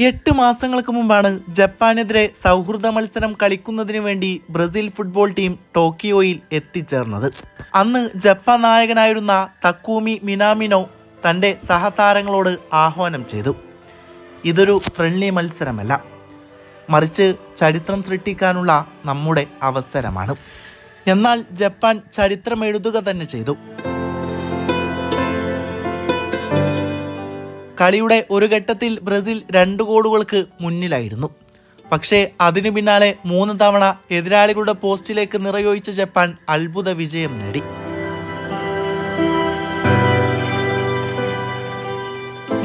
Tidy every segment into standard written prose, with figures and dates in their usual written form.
8 മാസങ്ങൾക്ക് മുമ്പാണ് ജപ്പാനെതിരെ സൗഹൃദ മത്സരം കളിക്കുന്നതിന് വേണ്ടി ബ്രസീൽ ഫുട്ബോൾ ടീം ടോക്കിയോയിൽ എത്തിച്ചേർന്നത്. അന്ന് ജപ്പാൻ നായകനായിരുന്ന തക്കൂമി മിനാമിനോ തൻ്റെ സഹതാരങ്ങളോട് ആഹ്വാനം ചെയ്തു. ഇതൊരു ഫ്രണ്ട്ലി മത്സരമല്ല, മറിച്ച് ചരിത്രം സൃഷ്ടിക്കാനുള്ള നമ്മുടെ അവസരമാണ്. എന്നാൽ ജപ്പാൻ ചരിത്രം എഴുതുക തന്നെ ചെയ്തു. കളിയുടെ ഒരു ഘട്ടത്തിൽ ബ്രസീൽ 2 ഗോളുകൾക്ക് മുന്നിലായിരുന്നു. പക്ഷേ അതിനു പിന്നാലെ 3 തവണ എതിരാളികളുടെ പോസ്റ്റിലേക്ക് നിറയൊഴിച്ച ജപ്പാൻ അത്ഭുത വിജയം നേടി.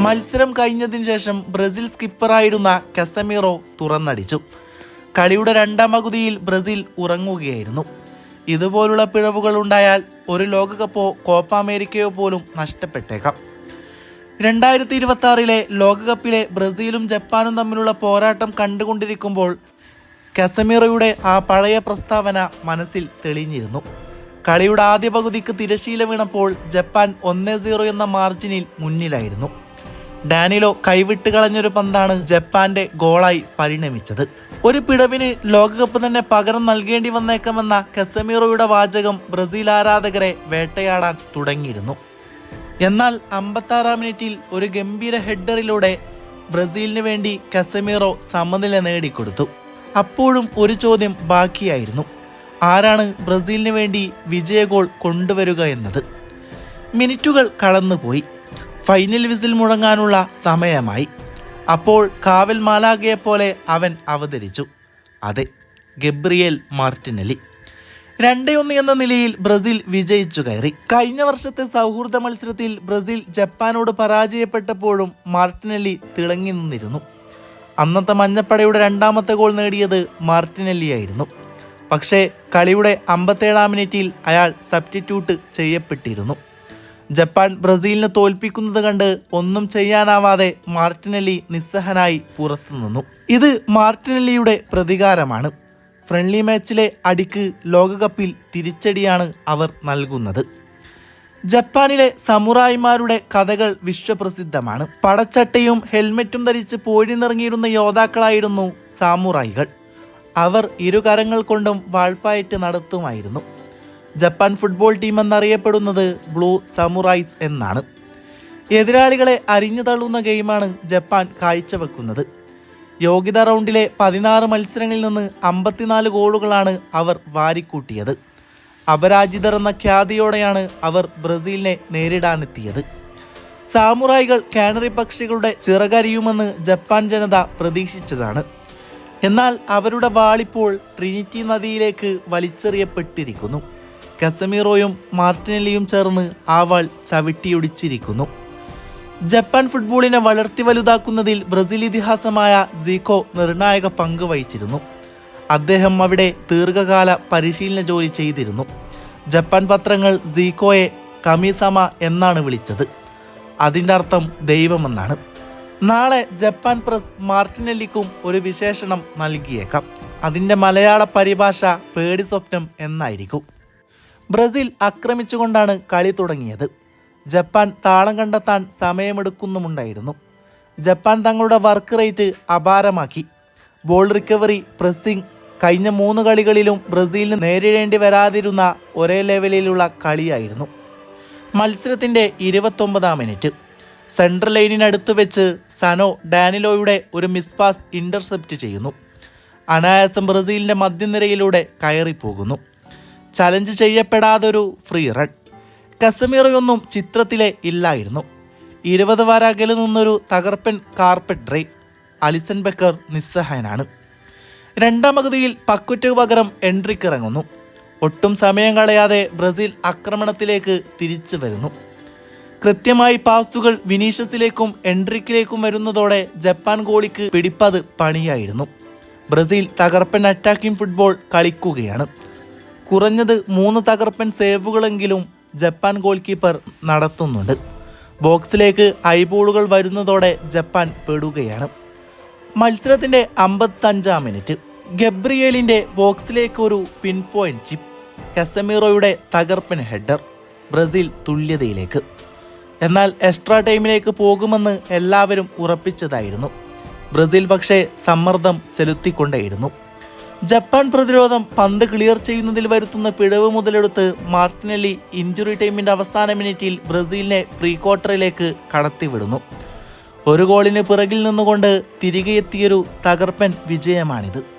മത്സരം കഴിഞ്ഞതിന് ശേഷം ബ്രസീൽ സ്കിപ്പറായിരുന്ന കസമീറോ തുറന്നടിച്ചു. കളിയുടെ 2ാം പകുതിയിൽ ബ്രസീൽ ഉറങ്ങുകയായിരുന്നു. ഇതുപോലുള്ള പിഴവുകൾ ഉണ്ടായാൽ ഒരു ലോകകപ്പോ കോപ്പ അമേരിക്കയോ പോലും നഷ്ടപ്പെട്ടേക്കാം. 2026 ലോകകപ്പിലെ ബ്രസീലും ജപ്പാനും തമ്മിലുള്ള പോരാട്ടം കണ്ടുകൊണ്ടിരിക്കുമ്പോൾ കസമീറോയുടെ ആ പഴയ പ്രസ്താവന മനസ്സിൽ തെളിഞ്ഞിരുന്നു. കളിയുടെ ആദ്യ പകുതിക്ക് തിരശ്ശീല വീണപ്പോൾ ജപ്പാൻ 1-0 എന്ന മാർജിനിൽ മുന്നിലായിരുന്നു. ഡാനിലോ കൈവിട്ട് കളഞ്ഞൊരു പന്താണ് ജപ്പാന്റെ ഗോളായി പരിണമിച്ചത്. ഒരു പിഴവിന് ലോകകപ്പ് തന്നെ പകരം നൽകേണ്ടി വന്നേക്കാമെന്ന കസമീറോയുടെ വാചകം ബ്രസീൽ ആരാധകരെ വേട്ടയാടാൻ തുടങ്ങിയിരുന്നു. എന്നാൽ 56ാം മിനിറ്റിൽ ഒരു ഗംഭീര ഹെഡറിലൂടെ ബ്രസീലിന് വേണ്ടി കസമീറോ സമനില നേടിക്കൊടുത്തു. അപ്പോഴും ഒരു ചോദ്യം ബാക്കിയായിരുന്നു: ആരാണ് ബ്രസീലിന് വേണ്ടി വിജയ ഗോൾ കൊണ്ടുവരിക എന്നത്. മിനിറ്റുകൾ കടന്നുപോയി. ഫൈനൽ വിസിൽ മുഴങ്ങാനുള്ള സമയമായി. അപ്പോൾ കാവൽ മാലാഖയെപ്പോലെ അവൻ അവതരിച്ചു. അതെ, ഗബ്രിയേൽ മാർട്ടിനെല്ലി. 2-1 എന്ന നിലയിൽ ബ്രസീൽ വിജയിച്ചു കയറി. കഴിഞ്ഞ വർഷത്തെ സൗഹൃദ മത്സരത്തിൽ ബ്രസീൽ ജപ്പാനോട് പരാജയപ്പെട്ടപ്പോഴും മാർട്ടിനെല്ലി തിളങ്ങി നിന്നിരുന്നു. അന്നത്തെ മഞ്ഞപ്പടയുടെ 2ാമത്തെ ഗോൾ നേടിയത് മാർട്ടിനെല്ലിയായിരുന്നു. പക്ഷേ കളിയുടെ 57ാം മിനിറ്റിൽ അയാൾ സബ്സ്റ്റിറ്റ്യൂട്ട് ചെയ്യപ്പെട്ടിരുന്നു. ജപ്പാൻ ബ്രസീലിനെ തോൽപ്പിക്കുന്നത് കണ്ട് ഒന്നും ചെയ്യാനാവാതെ മാർട്ടിനെല്ലി നിസ്സഹനായി പുറത്തുനിന്നു. ഇത് മാർട്ടിനെല്ലിയുടെ പ്രതികാരമാണ്. ഫ്രണ്ട്ലി മാച്ചിലെ അടിക്ക് ലോകകപ്പിൽ തിരിച്ചടിയാണ് അവർ നൽകുന്നത്. ജപ്പാനിലെ സമുറായിമാരുടെ കഥകൾ വിശ്വപ്രസിദ്ധമാണ്. പടച്ചട്ടയും ഹെൽമെറ്റും ധരിച്ച് പോരിനിറങ്ങിയിരുന്ന യോദ്ധാക്കളായിരുന്നു സാമുറായികൾ. അവർ ഇരുകരങ്ങൾ കൊണ്ടും വാൾപ്പായിട്ട് നടത്തുമായിരുന്നു. ജപ്പാൻ ഫുട്ബോൾ ടീം എന്നറിയപ്പെടുന്നത് ബ്ലൂ സമുറായിസ് എന്നാണ്. എതിരാളികളെ അരിഞ്ഞു തള്ളുന്ന ഗെയിമാണ് ജപ്പാൻ കാഴ്ചവെക്കുന്നത്. യോഗ്യതാ റൗണ്ടിലെ 16 മത്സരങ്ങളിൽ നിന്ന് 54 ഗോളുകളാണ് അവർ വാരിക്കൂട്ടിയത്. അപരാജിതർ എന്ന ഖ്യാതിയോടെയാണ് അവർ ബ്രസീലിനെ നേരിടാനെത്തിയത്. സാമുറായികൾ കാനറി പക്ഷികളുടെ ചിറകരിയുമെന്ന് ജപ്പാൻ ജനത പ്രതീക്ഷിച്ചതാണ്. എന്നാൽ അവരുടെ വാളിപ്പോൾ ട്രിനിറ്റി നദിയിലേക്ക് വലിച്ചെറിയപ്പെട്ടിരിക്കുന്നു. കസമീറോയും മാർട്ടിനെല്ലിയും ചേർന്ന് ആ വാൾ ചവിട്ടിയൊടിച്ചിരിക്കുന്നു. ജപ്പാൻ ഫുട്ബോളിനെ വളർത്തി വലുതാക്കുന്നതിൽ ബ്രസീൽ ഇതിഹാസമായ സീക്കോ നിർണായക പങ്ക് വഹിച്ചിരുന്നു. അദ്ദേഹം അവിടെ ദീർഘകാല പരിശീലന ജോലി ചെയ്തിരുന്നു. ജപ്പാൻ പത്രങ്ങൾ സീക്കോയെ കമിസമ എന്നാണ് വിളിച്ചത്. അതിൻ്റെ അർത്ഥം ദൈവമെന്നാണ്. നാളെ ജപ്പാൻ പ്രസ് മാർട്ടിനെല്ലിക്കും ഒരു വിശേഷണം നൽകിയേക്കാം. അതിൻ്റെ മലയാള പരിഭാഷ പേടി സ്വപ്നം എന്നായിരിക്കും. ബ്രസീൽ ആക്രമിച്ചുകൊണ്ടാണ് കളി തുടങ്ങിയത്. ജപ്പാൻ താളം കണ്ടെത്താൻ സമയമെടുക്കുന്നുമുണ്ടായിരുന്നു. ജപ്പാൻ തങ്ങളുടെ വർക്ക് റേറ്റ് അപാരമാക്കി. ബോൾ റിക്കവറി, പ്രസ്സിംഗ് കഴിഞ്ഞ 3 കളികളിലും ബ്രസീലിന് നേരിടേണ്ടി വരാതിരുന്ന ഒരേ ലെവലിലുള്ള കളിയായിരുന്നു. മത്സരത്തിൻ്റെ 29ാം മിനിറ്റ് സെൻട്രൽ ലൈനിനടുത്ത് വെച്ച് സനോ ഡാനിലോയുടെ ഒരു മിസ്പാസ് ഇൻ്റർസെപ്റ്റ് ചെയ്യുന്നു. അനായാസം ബ്രസീലിൻ്റെ മധ്യനിരയിലൂടെ കയറിപ്പോകുന്നു. ചലഞ്ച് ചെയ്യപ്പെടാതൊരു ഫ്രീ റൺ. കസമീറൊയൊന്നും ചിത്രത്തിലെ ഇല്ലായിരുന്നു. 20 വാര അകലെ നിന്നൊരു തകർപ്പൻ കാർപ്പറ്റ് ഡ്രൈവ്. അലിസൺ ബെക്കർ നിസ്സഹായനാണ്. 2ാം പകുതിയിൽ പക്കുറ്റു പകരം എൻട്രിക്ക് ഇറങ്ങുന്നു. ഒട്ടും സമയം കളയാതെ ബ്രസീൽ ആക്രമണത്തിലേക്ക് തിരിച്ചു വരുന്നു. കൃത്യമായി പാസുകൾ വിനീഷ്യസിലേക്കും എൻട്രിക്കിലേക്കും വരുന്നതോടെ ജപ്പാൻ ഗോളിക്ക് പിടിപ്പത് പണിയായിരുന്നു. ബ്രസീൽ തകർപ്പൻ അറ്റാക്കിംഗ് ഫുട്ബോൾ കളിക്കുകയാണ്. കുറഞ്ഞത് 3 തകർപ്പൻ സേവുകളെങ്കിലും ജപ്പാൻ ഗോൾ കീപ്പർ നടത്തുന്നുണ്ട്. ബോക്സിലേക്ക് ഐബോളുകൾ വരുന്നതോടെ ജപ്പാൻ പെടുകയാണ്. മത്സരത്തിൻ്റെ 55ാം മിനിറ്റ് ഗബ്രിയേലിൻ്റെ ബോക്സിലേക്ക് ഒരു പിൻ പോയിന്റ് ചിപ്പ്. കസമീറോയുടെ തകർപ്പൻ ഹെഡർ. ബ്രസീൽ തുല്യതയിലേക്ക്. എന്നാൽ എക്സ്ട്രാ ടൈമിലേക്ക് പോകുമെന്ന് എല്ലാവരും ഉറപ്പിച്ചതായിരുന്നു. ബ്രസീൽ പക്ഷേ സമ്മർദ്ദം ചെലുത്തിക്കൊണ്ടേയിരുന്നു. ജപ്പാൻ പ്രതിരോധം പന്ത് ക്ലിയർ ചെയ്യുന്നതിൽ വരുത്തുന്ന പിഴവ് മുതലെടുത്ത് മാർട്ടിനെല്ലി ഇഞ്ചുറി ടൈമിന്റെ അവസാന മിനിറ്റിൽ ബ്രസീലിനെ പ്രീ ക്വാർട്ടറിലേക്ക് കടത്തിവിടുന്നു. ഒരു ഗോളിന് പിറകിൽ നിന്നുകൊണ്ട് തിരികെ എത്തിയൊരു തകർപ്പൻ വിജയമാണിത്.